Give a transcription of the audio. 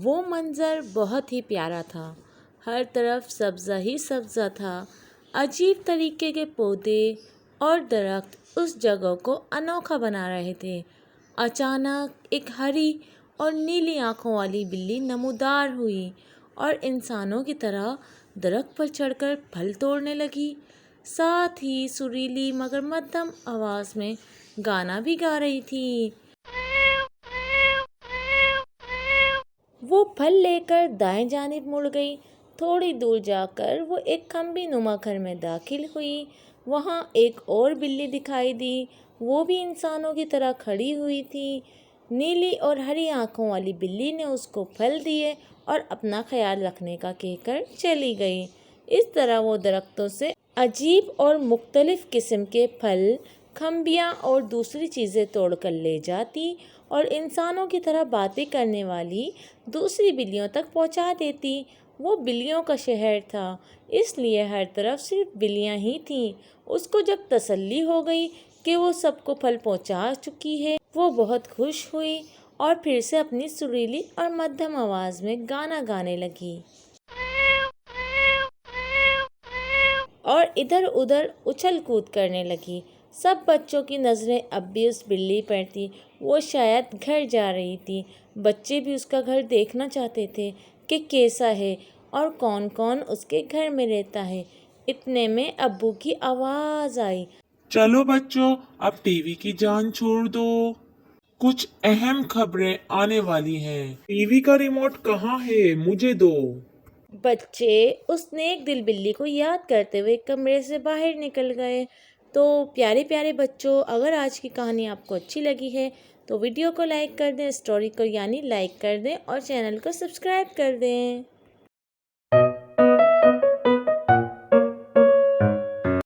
وہ منظر بہت ہی پیارا تھا۔ ہر طرف سبزہ ہی سبزہ تھا۔ عجیب طریقے کے پودے اور درخت اس جگہ کو انوکھا بنا رہے تھے۔ اچانک ایک ہری اور نیلی آنکھوں والی بلی نمودار ہوئی اور انسانوں کی طرح درخت پر چڑھ کر پھل توڑنے لگی۔ ساتھ ہی سریلی مگر مدھم آواز میں گانا بھی گا رہی تھی۔ وہ پھل لے کر دائیں جانب مڑ گئی۔ تھوڑی دور جا کر وہ ایک کھمبی نما گھر میں داخل ہوئی۔ وہاں ایک اور بلی دکھائی دی۔ وہ بھی انسانوں کی طرح کھڑی ہوئی تھی۔ نیلی اور ہری آنکھوں والی بلی نے اس کو پھل دیے اور اپنا خیال رکھنے کا کہہ کر چلی گئی۔ اس طرح وہ درختوں سے عجیب اور مختلف قسم کے پھل، کھمبیاں اور دوسری چیزیں توڑ کر لے جاتی اور انسانوں کی طرح باتیں کرنے والی دوسری بلیوں تک پہنچا دیتی۔ وہ بلیوں کا شہر تھا، اس لیے ہر طرف صرف بلیاں ہی تھیں۔ اس کو جب تسلی ہو گئی کہ وہ سب کو پھل پہنچا چکی ہے، وہ بہت خوش ہوئی اور پھر سے اپنی سریلی اور مدھم آواز میں گانا گانے لگی اور ادھر ادھر اچھل کود کرنے لگی۔ سب بچوں کی نظریں اب بھی اس بلی پر تھیں۔ وہ شاید گھر جا رہی تھی۔ بچے بھی اس کا گھر دیکھنا چاہتے تھے کہ کیسا ہے اور کون کون اس کے گھر میں رہتا ہے۔ اتنے میں ابو کی آواز آئی، چلو بچوں، اب ٹی وی کی جان چھوڑ دو، کچھ اہم خبریں آنے والی ہیں۔ ٹی وی کا ریموٹ کہاں ہے؟ مجھے دو۔ بچے اس نیک دل بلی کو یاد کرتے ہوئے کمرے سے باہر نکل گئے۔ تو پیارے پیارے بچوں، اگر آج کی کہانی آپ کو اچھی لگی ہے تو ویڈیو کو لائک کر دیں، اسٹوری کو یعنی لائک کر دیں اور چینل کو سبسکرائب کر دیں۔